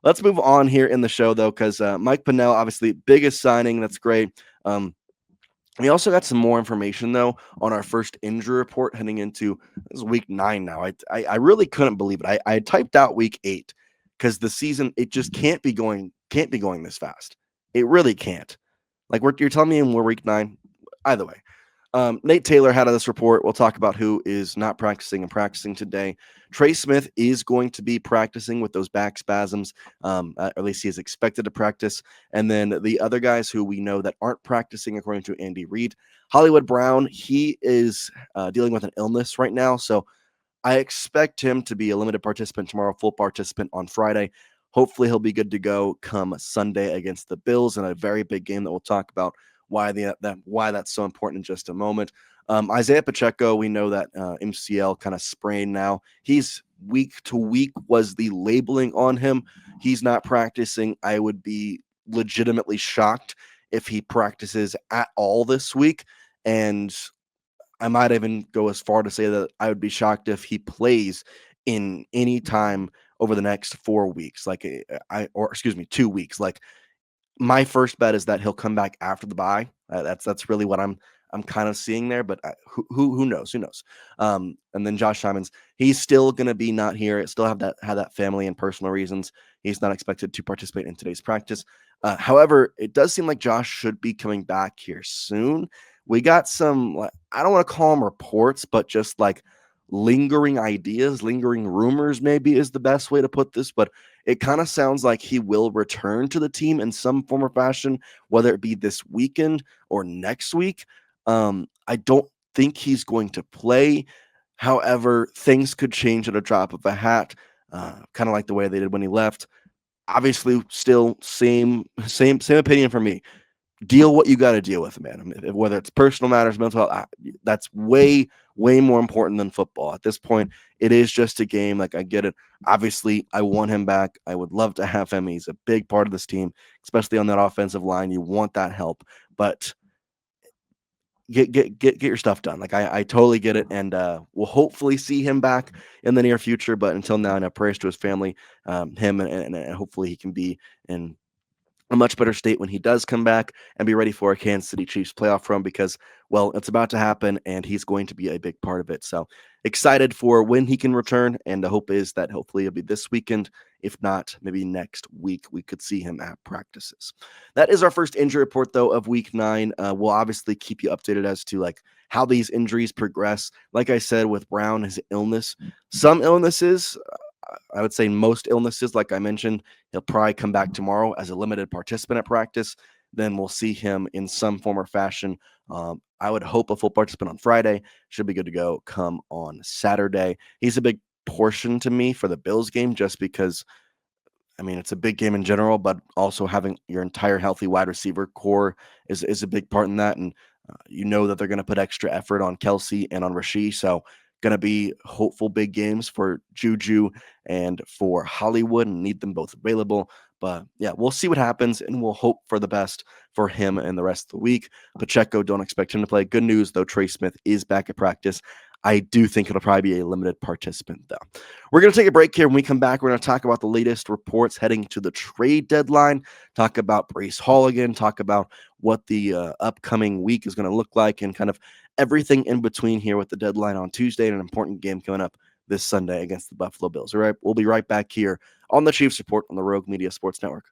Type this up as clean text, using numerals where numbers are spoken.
Let's move on here in the show, though, because Mike Pennell, obviously, biggest signing. That's great. We also got some more information, though, on our first injury report heading into this is week 9 now. I really couldn't believe it. I had typed out week 8 because the season, it just can't be going this fast. It really can't. Like, you're telling me we're week 9? Either way. Nate Taylor had this report. We'll talk about who is not practicing and practicing today. Trey Smith is going to be practicing with those back spasms, or at least he is expected to practice. And then the other guys who we know that aren't practicing, according to Andy Reid, Hollywood Brown, he is dealing with an illness right now. So I expect him to be a limited participant tomorrow, full participant on Friday. Hopefully, he'll be good to go come Sunday against the Bills in a very big game that we'll talk about why that's so important in just a moment. Isiah Pacheco, we know that MCL kind of sprained now. He's week to week was the labeling on him. He's not practicing. I would be legitimately shocked if he practices at all this week. And I might even go as far to say that I would be shocked if he plays in any time over the next 4 weeks, or excuse me, 2 weeks. Like, my first bet is that he'll come back after the bye. That's really what I'm kind of seeing there. But who knows? Who knows? And then Josh Simons, he's still gonna be not here. Still have that family and personal reasons. He's not expected to participate in today's practice. However, it does seem like Josh should be coming back here soon. We got some, I don't want to call them reports, but just like lingering ideas, lingering rumors, maybe is the best way to put this. But it kind of sounds like he will return to the team in some form or fashion, whether it be this weekend or next week. I don't think he's going to play. However, things could change at a drop of a hat, kind of like the way they did when he left. Obviously, still same opinion for me. Deal what you got to deal with, man. Whether it's personal matters, mental health, that's way more important than football. At this point, it is just a game. Like, I get it. Obviously, I want him back. I would love to have him. He's a big part of this team, especially on that offensive line. You want that help, but get your stuff done. Like, I totally get it, and we'll hopefully see him back in the near future. But until now, prayers to his family, him, and hopefully he can be in a much better state when he does come back and be ready for a Kansas City Chiefs playoff run because, well, it's about to happen and he's going to be a big part of it. So excited for when he can return. And the hope is that hopefully it'll be this weekend. If not, maybe next week we could see him at practices. That is our first injury report, though, of week 9. We'll obviously keep you updated as to like how these injuries progress. Like I said, with Brown, his illness, some illnesses, I would say most illnesses, like I mentioned, he'll probably come back tomorrow as a limited participant at practice. Then we'll see him in some form or fashion. I would hope a full participant on Friday. Should be good to go come on Saturday. He's a big portion to me for the Bills game just because, it's a big game in general, but also having your entire healthy wide receiver core is a big part in that. And you know that they're going to put extra effort on Kelsey and on Rasheed. So going to be hopeful big games for Juju and for Hollywood and need them both available. But yeah, we'll see what happens and we'll hope for the best for him and the rest of the week. Pacheco, don't expect him to play. Good news, though, Trey Smith is back at practice. I do think it'll probably be a limited participant, though. We're going to take a break here. When we come back, we're going to talk about the latest reports heading to the trade deadline, talk about Breece Hall again, talk about what the upcoming week is going to look like, and kind of everything in between here with the deadline on Tuesday and an important game coming up this Sunday against the Buffalo Bills. All right, we'll be right back here on the Chiefs Report on the Rogue Media Sports Network.